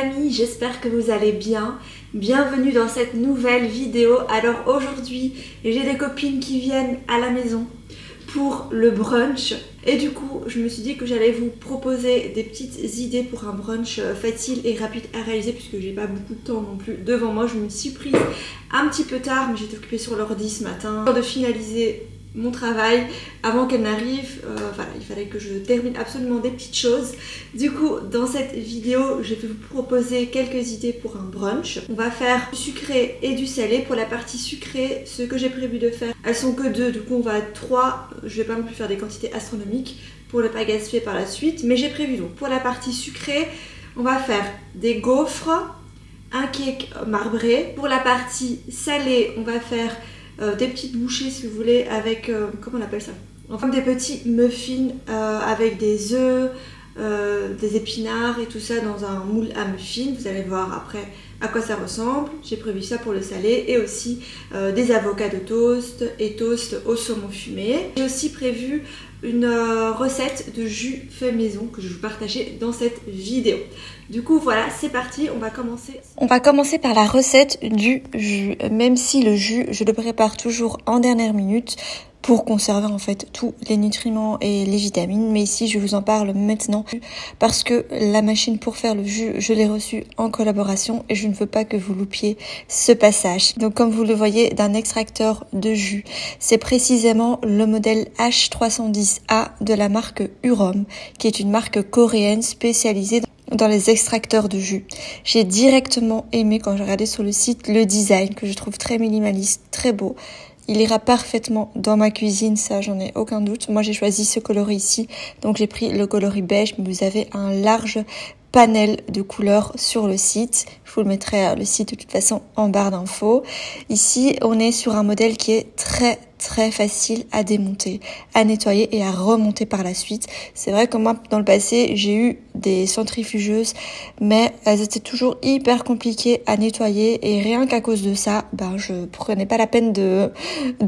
amis, j'espère que vous allez bien. Bienvenue dans cette nouvelle vidéo. Alors aujourd'hui, j'ai des copines qui viennent à la maison pour le brunch. Et du coup, je me suis dit que j'allais vous proposer des petites idées pour un brunch facile et rapide à réaliser puisque j'ai pas beaucoup de temps non plus devant moi. Je me suis prise un petit peu tard, mais j'étais occupée sur l'ordi ce matin. De finaliser mon travail avant qu'elle n'arrive, voilà, il fallait que je termine absolument des petites choses. Du coup, dans cette vidéo, je vais vous proposer quelques idées pour un brunch. On va faire du sucré et du salé. Pour la partie sucrée, ce que j'ai prévu de faire, elles sont que deux, du coup on va être trois. Je vais pas non plus faire des quantités astronomiques pour ne pas gaspiller par la suite, mais j'ai prévu donc pour la partie sucrée, on va faire des gaufres, un cake marbré. Pour la partie salée, on va faire des petites bouchées si vous voulez avec, comment on appelle ça, enfin des petits muffins avec des œufs, des épinards et tout ça dans un moule à muffins. Vous allez voir après à quoi ça ressemble. J'ai prévu ça pour le salé et aussi des avocats de toast et toast au saumon fumé. J'ai aussi prévu une recette de jus fait maison que je vais vous partager dans cette vidéo. Du coup voilà, c'est parti, on va commencer. On va commencer par la recette du jus. Même si le jus, je le prépare toujours en dernière minute pour conserver en fait tous les nutriments et les vitamines. Mais ici, je vous en parle maintenant parce que la machine pour faire le jus, je l'ai reçue en collaboration et je ne veux pas que vous loupiez ce passage. Donc comme vous le voyez, d'un extracteur de jus, c'est précisément le modèle H310A de la marque Urom, qui est une marque coréenne spécialisée dans les extracteurs de jus. J'ai directement aimé quand j'ai regardé sur le site le design que je trouve très minimaliste, très beau. Il ira parfaitement dans ma cuisine, ça j'en ai aucun doute. Moi j'ai choisi ce coloris ici, donc j'ai pris le coloris beige, mais vous avez un large panel de couleurs sur le site. Je vous le mettrai le site de toute façon en barre d'infos. Ici on est sur un modèle qui est très facile à démonter, à nettoyer et à remonter par la suite. C'est vrai que moi dans le passé j'ai eu des centrifugeuses, mais elles étaient toujours hyper compliquées à nettoyer et rien qu'à cause de ça, je prenais pas la peine de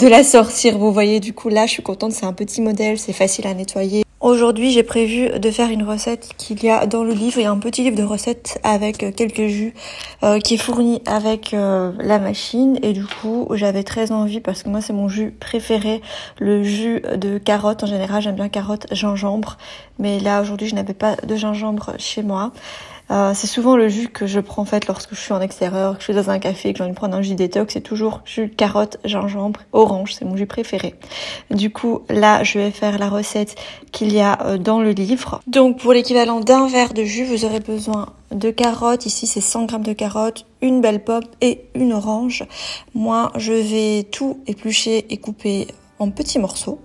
la sortir. Vous voyez, du coup là je suis contente, c'est un petit modèle, c'est facile à nettoyer. Aujourd'hui, j'ai prévu de faire une recette qu'il y a dans le livre. Il y a un petit livre de recettes avec quelques jus qui est fourni avec la machine. Et du coup, j'avais très envie, parce que moi, c'est mon jus préféré, le jus de carotte. En général, j'aime bien carotte, gingembre. Mais là, aujourd'hui, je n'avais pas de gingembre chez moi. C'est souvent le jus que je prends en fait lorsque je suis en extérieur, que je suis dans un café, que j'ai envie de prendre un jus détox. C'est toujours jus carotte, gingembre, orange, c'est mon jus préféré. Du coup là je vais faire la recette qu'il y a dans le livre. Donc pour l'équivalent d'un verre de jus, vous aurez besoin de carottes. Ici c'est 100 g de carottes, une belle pomme et une orange. Moi je vais tout éplucher et couper en petits morceaux.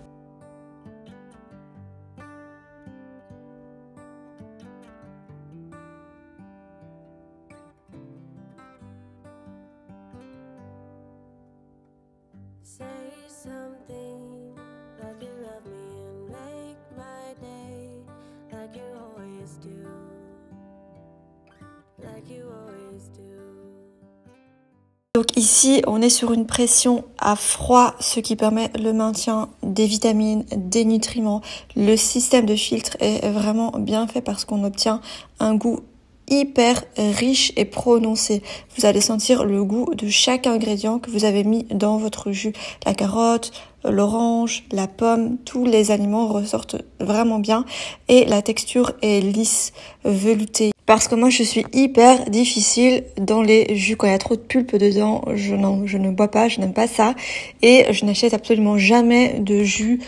Donc ici, on est sur une pression à froid, ce qui permet le maintien des vitamines, des nutriments. Le système de filtre est vraiment bien fait parce qu'on obtient un goût hyper riche et prononcé. Vous allez sentir le goût de chaque ingrédient que vous avez mis dans votre jus. La carotte, l'orange, la pomme, tous les aliments ressortent vraiment bien et la texture est lisse, veloutée. Parce que moi je suis hyper difficile dans les jus, quand il y a trop de pulpe dedans, je ne bois pas, je n'aime pas ça et je n'achète absolument jamais de jus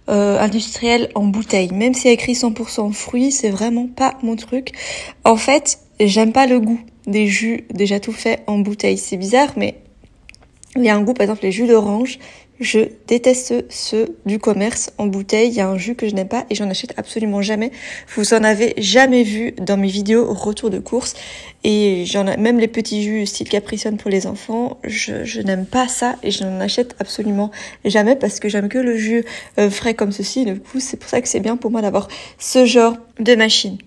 industriel en bouteille. Même si il y a écrit 100% fruits, c'est vraiment pas mon truc. En fait, j'aime pas le goût des jus déjà tout faits en bouteille. C'est bizarre, mais il y a un goût, par exemple les jus d'orange, je déteste ceux du commerce en bouteille. Il y a un jus que je n'aime pas et j'en achète absolument jamais. Vous en avez jamais vu dans mes vidéos retour de course. Et même les petits jus style Capri Sun pour les enfants, je n'aime pas ça et je n'en achète absolument jamais parce que j'aime que le jus frais comme ceci. Du coup, c'est pour ça que c'est bien pour moi d'avoir ce genre de machine.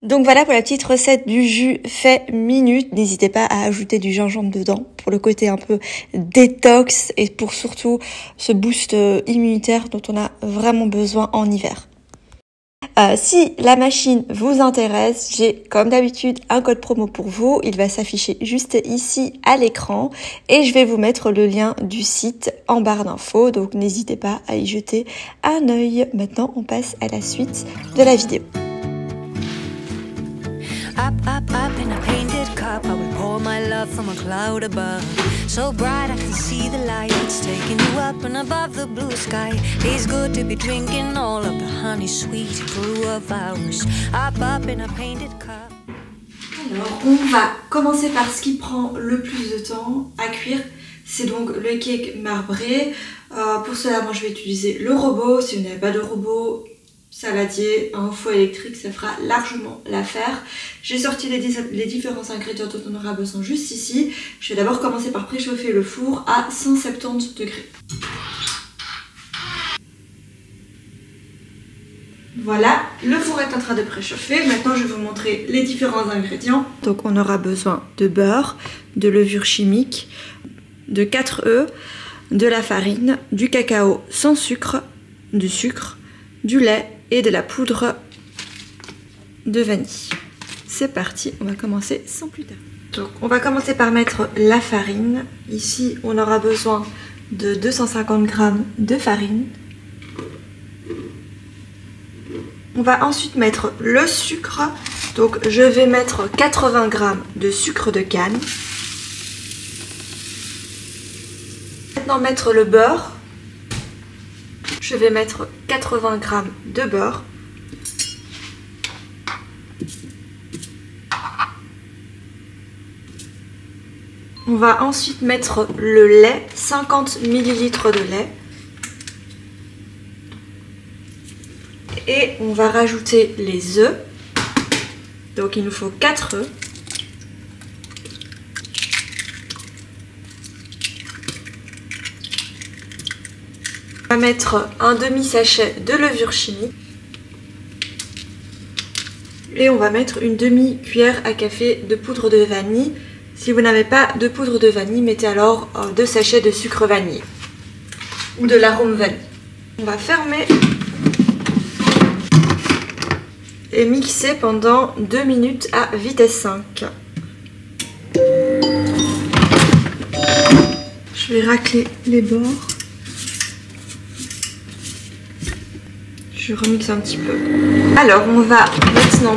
Donc voilà pour la petite recette du jus fait minute. N'hésitez pas à ajouter du gingembre dedans pour le côté un peu détox et pour surtout ce boost immunitaire dont on a vraiment besoin en hiver. Si la machine vous intéresse, j'ai comme d'habitude un code promo pour vous. Il va s'afficher juste ici à l'écran et je vais vous mettre le lien du site en barre d'infos. Donc n'hésitez pas à y jeter un œil. Maintenant, on passe à la suite de la vidéo. Up, up, up in a painted cup, I will pour my love from a cloud above. So bright I can see the light, it's taking you up and above the blue sky. It's good to be drinking all of the honey sweet brew of ours. Up, up in a painted cup. Alors, on va commencer par ce qui prend le plus de temps à cuire. C'est donc le cake marbré. Pour cela, moi je vais utiliser le robot. Si vous n'avez pas de robot, saladier, un four électrique, ça fera largement l'affaire. J'ai sorti les différents ingrédients dont on aura besoin juste ici. Je vais d'abord commencer par préchauffer le four à 170 degrés. Voilà, le four est en train de préchauffer. Maintenant, je vais vous montrer les différents ingrédients. Donc, on aura besoin de beurre, de levure chimique, de 4 œufs, de la farine, du cacao sans sucre, du sucre, du lait et de la poudre de vanille. C'est parti, on va commencer sans plus tarder. Donc on va commencer par mettre la farine. Ici on aura besoin de 250 g de farine. On va ensuite mettre le sucre. Donc je vais mettre 80 g de sucre de canne. Maintenant mettre le beurre. Je vais mettre 80 g de beurre. On va ensuite mettre le lait, 50 ml de lait. Et on va rajouter les œufs. Donc il nous faut 4 œufs. On va mettre un demi-sachet de levure chimique. Et on va mettre une demi-cuillère à café de poudre de vanille. Si vous n'avez pas de poudre de vanille, mettez alors 2 sachets de sucre vanillé. Ou de l'arôme vanille. On va fermer. Et mixer pendant 2 minutes à vitesse 5. Je vais racler les bords. Je remixe un petit peu. Alors on va maintenant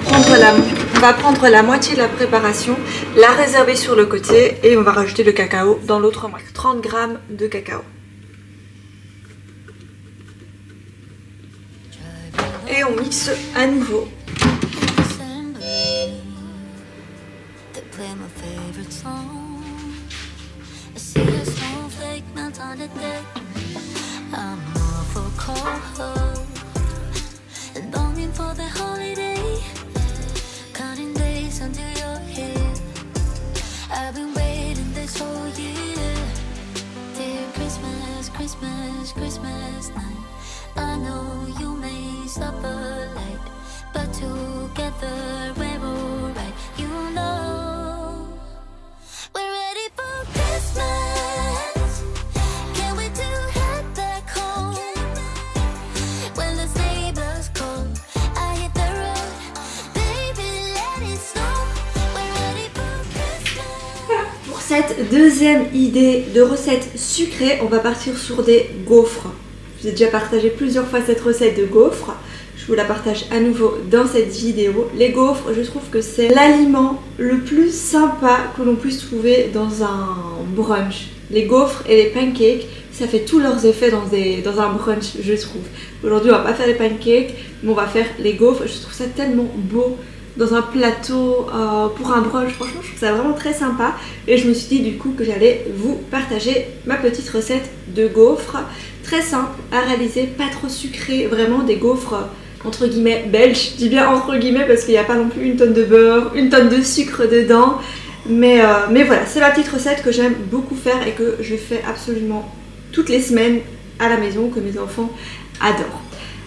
prendre la moitié de la préparation, la réserver sur le côté et on va rajouter le cacao dans l'autre moitié. 30 g de cacao. Et on mixe à nouveau. For the holiday, counting days until you're here. I've been waiting this whole year. Dear Christmas, Christmas, Christmas night. I know you may suffer light, but together we're alright. You know we're ready for Christmas. Can't wait to head back home. When the sleigh bells call. Cette deuxième idée de recette sucrée, on va partir sur des gaufres. Je vous ai déjà partagé plusieurs fois cette recette de gaufres. Je vous la partage à nouveau dans cette vidéo. Les gaufres, je trouve que c'est l'aliment le plus sympa que l'on puisse trouver dans un brunch. Les gaufres et les pancakes, ça fait tous leurs effets dans un brunch, je trouve. Aujourd'hui, on va pas faire les pancakes, mais on va faire les gaufres. Je trouve ça tellement beau dans un plateau pour un brunch. Franchement, je trouve ça vraiment très sympa. Et je me suis dit du coup que j'allais vous partager ma petite recette de gaufres. Très simple à réaliser, pas trop sucré, vraiment des gaufres entre guillemets belges. Je dis bien entre guillemets parce qu'il n'y a pas non plus une tonne de beurre, une tonne de sucre dedans. Mais voilà, c'est ma petite recette que j'aime beaucoup faire et que je fais absolument toutes les semaines à la maison, que mes enfants adorent.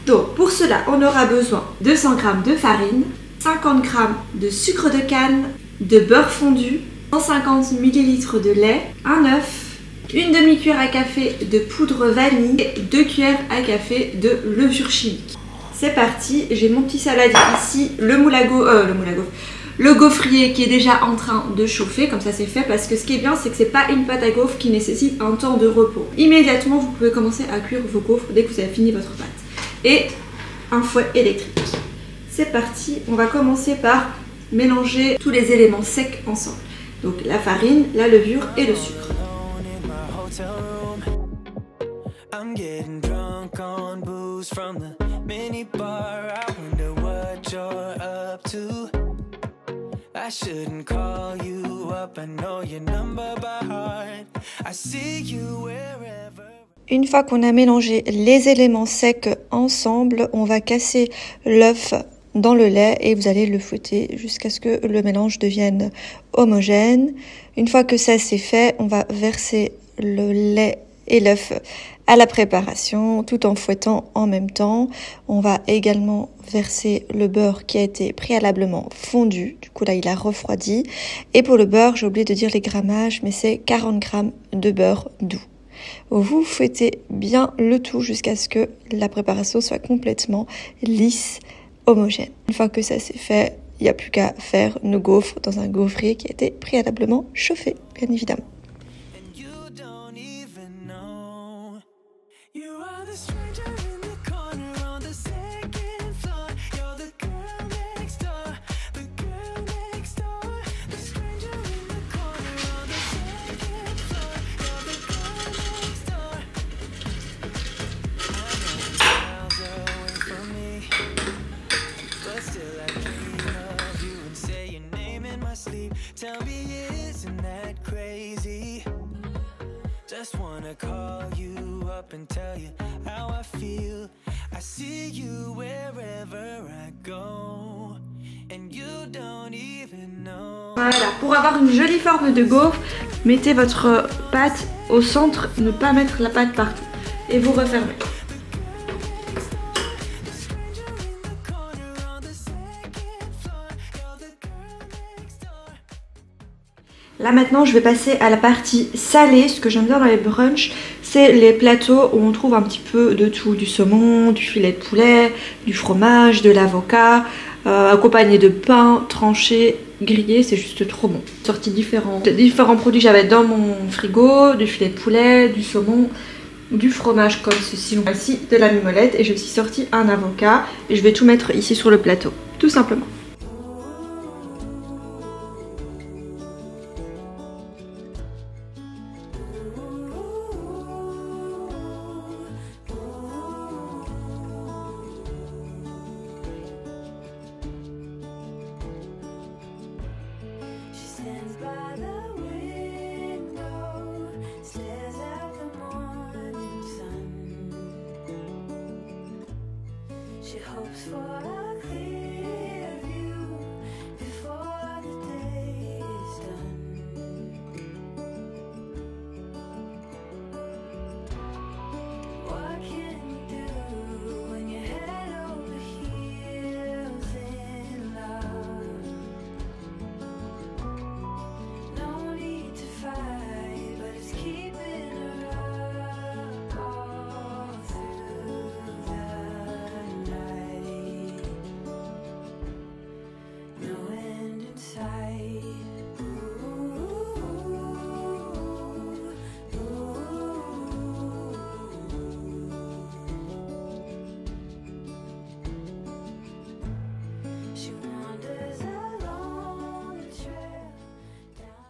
Donc pour cela, on aura besoin de 200 g de farine, 50 g de sucre de canne, de beurre fondu, 150 ml de lait, un œuf, une demi-cuillère à café de poudre vanille et 2 cuillères à café de levure chimique. c'est parti. J'ai mon petit saladier ici, le gaufrier qui est déjà en train de chauffer, comme ça c'est fait, parce que ce qui est bien c'est que c'est pas une pâte à gaufres qui nécessite un temps de repos. Immédiatement vous pouvez commencer à cuire vos gaufres dès que vous avez fini votre pâte. Et un fouet électrique. C'est parti, on va commencer par mélanger tous les éléments secs ensemble. Donc la farine, la levure et le sucre. Une fois qu'on a mélangé les éléments secs ensemble, on va casser l'œuf dans le lait et vous allez le fouetter jusqu'à ce que le mélange devienne homogène. Une fois que ça c'est fait, on va verser le lait et l'œuf à la préparation tout en fouettant en même temps. On va également verser le beurre qui a été préalablement fondu. Du coup là il a refroidi. Et pour le beurre, j'ai oublié de dire les grammages, mais c'est 40 g de beurre doux. Vous fouettez bien le tout jusqu'à ce que la préparation soit complètement lisse, homogène. Une fois que ça c'est fait, il n'y a plus qu'à faire nos gaufres dans un gaufrier qui a été préalablement chauffé, bien évidemment. Tell me, isn't that crazy? Just wanna call you up and tell you how I feel. I see you wherever I go, and you don't even know. Voilà, pour avoir une jolie forme de gaufre, mettez votre pâte au centre, ne pas mettre la pâte partout. Et vous refermez. Là maintenant je vais passer à la partie salée. Ce que j'aime bien dans les brunchs, c'est les plateaux où on trouve un petit peu de tout, du saumon, du filet de poulet, du fromage, de l'avocat, accompagné de pain tranché, grillé, c'est juste trop bon. Sorti différents produits que j'avais dans mon frigo, du filet de poulet, du saumon, du fromage comme ceci, ici de la mimolette, et j'ai aussi sorti un avocat et je vais tout mettre ici sur le plateau, tout simplement.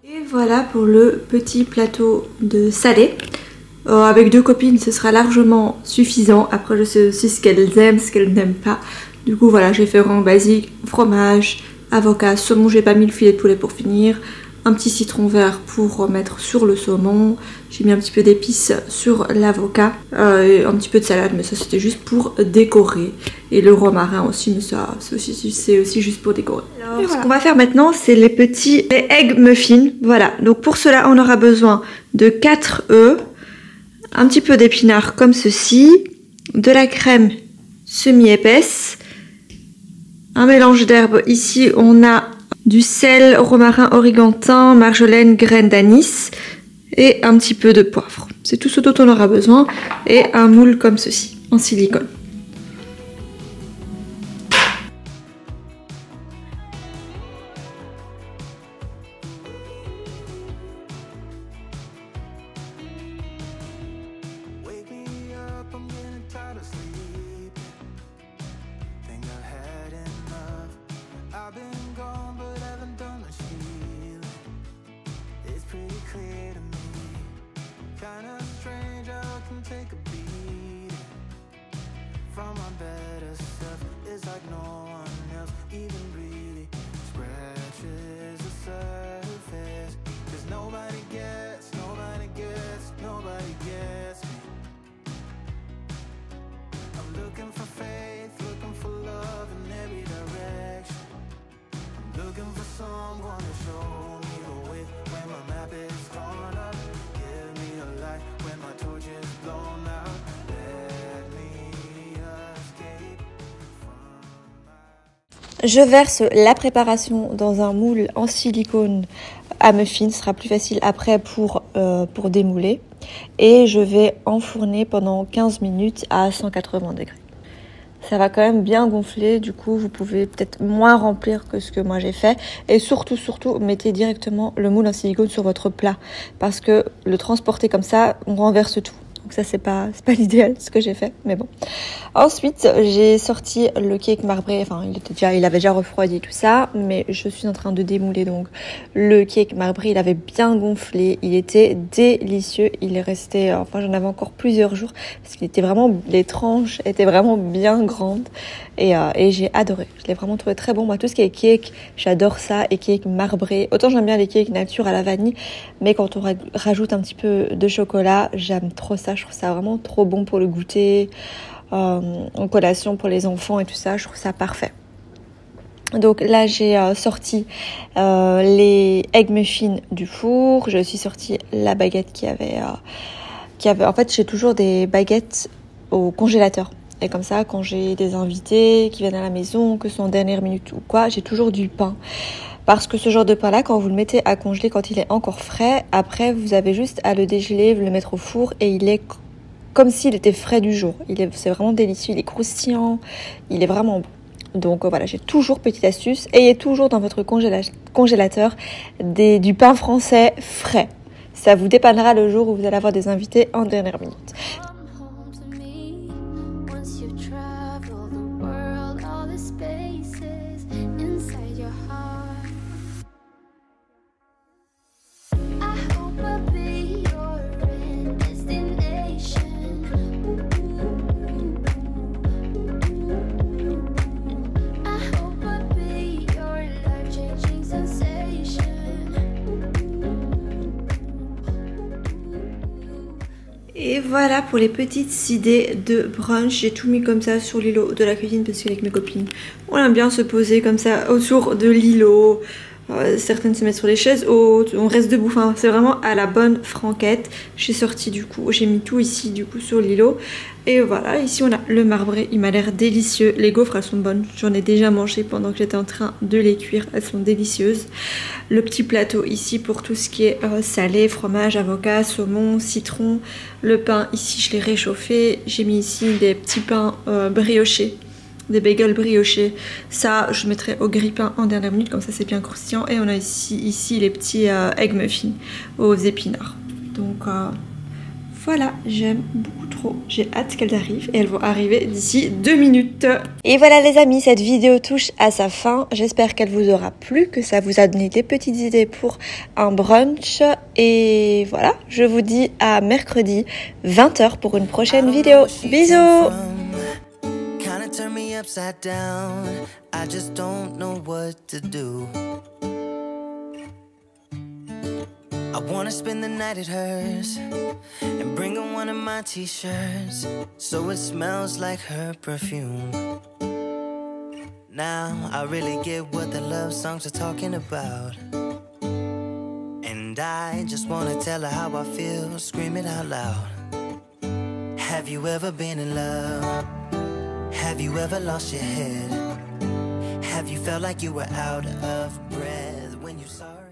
Et voilà pour le petit plateau de salé. Avec 2 copines ce sera largement suffisant. Après je sais aussi ce qu'elles aiment, ce qu'elles n'aiment pas. Du coup voilà, j'ai fait vraiment basique, fromage, avocat, saumon, j'ai pas mis le filet de poulet pour finir. Un petit citron vert pour mettre sur le saumon. J'ai mis un petit peu d'épices sur l'avocat. Et un petit peu de salade, mais ça c'était juste pour décorer. Et le romarin aussi, mais ça c'est aussi juste pour décorer. Alors, ce qu'on va faire maintenant, c'est les egg muffins. Voilà, donc pour cela on aura besoin de 4 œufs, un petit peu d'épinards comme ceci, de la crème semi-épaisse, un mélange d'herbes. Ici on a du sel, romarin, origantin, marjolaine, graines d'anis et un petit peu de poivre. C'est tout ce dont on aura besoin, et un moule comme ceci en silicone. Je verse la préparation dans un moule en silicone à muffins, ce sera plus facile après pour démouler. Et je vais enfourner pendant 15 minutes à 180 degrés. Ça va quand même bien gonfler, du coup vous pouvez peut-être moins remplir que ce que moi j'ai fait. Et surtout, mettez directement le moule en silicone sur votre plat. Parce que le transporter comme ça, on renverse tout. Donc ça c'est pas l'idéal ce que j'ai fait, mais bon. Ensuite j'ai sorti le cake marbré, enfin il avait déjà refroidi tout ça, mais je suis en train de démouler donc le cake marbré. Il avait bien gonflé, il était délicieux, il est resté, enfin j'en avais encore plusieurs jours parce qu'il était vraiment, les tranches étaient vraiment bien grandes et j'ai adoré. Je l'ai vraiment trouvé très bon. Moi tout ce qui est cake, j'adore ça, et cake marbré. Autant j'aime bien les cakes nature à la vanille, mais quand on rajoute un petit peu de chocolat, j'aime trop ça. Je trouve ça vraiment trop bon pour le goûter, en collation pour les enfants et tout ça. Je trouve ça parfait. Donc là j'ai sorti les egg muffins du four. Je suis sorti la baguette qui avait en fait j'ai toujours des baguettes au congélateur. Et comme ça, quand j'ai des invités qui viennent à la maison, que ce soit en dernière minute ou quoi, j'ai toujours du pain. Parce que ce genre de pain-là, quand vous le mettez à congeler, quand il est encore frais, après vous avez juste à le dégeler, le mettre au four et il est comme s'il était frais du jour. C'est vraiment délicieux, il est croustillant, il est vraiment bon. Donc voilà, j'ai toujours, petite astuce, ayez toujours dans votre congélateur du pain français frais. Ça vous dépannera le jour où vous allez avoir des invités en dernière minute. Et voilà pour les petites idées de brunch. J'ai tout mis comme ça sur l'îlot de la cuisine parce qu'avec mes copines, on aime bien se poser comme ça autour de l'îlot. Certaines se mettent sur les chaises hautes, on reste debout. Enfin, c'est vraiment à la bonne franquette. J'ai sorti du coup, j'ai mis tout ici du coup sur l'îlot. Et voilà, ici on a le marbré, il m'a l'air délicieux. Les gaufres elles sont bonnes, j'en ai déjà mangé pendant que j'étais en train de les cuire, elles sont délicieuses. Le petit plateau ici pour tout ce qui est salé, fromage, avocat, saumon, citron. Le pain ici je l'ai réchauffé, j'ai mis ici des petits pains briochés. Des bagels briochés, ça je mettrai au grille-pain en dernière minute, comme ça c'est bien croustillant. Et on a ici les petits egg muffins aux épinards. Donc voilà, j'aime beaucoup trop, j'ai hâte qu'elles arrivent et elles vont arriver d'ici 2 minutes. Et voilà les amis, cette vidéo touche à sa fin. J'espère qu'elle vous aura plu, que ça vous a donné des petites idées pour un brunch. Et voilà, je vous dis à mercredi 20h pour une prochaine vidéo. Bisous. Turn me upside down, I just don't know what to do. I wanna spend the night at hers and bring her one of my t-shirts so it smells like her perfume. Now I really get what the love songs are talking about, and I just wanna tell her how I feel, scream it out loud. Have you ever been in love? Have you ever lost your head? Have you felt like you were out of breath when you saw her?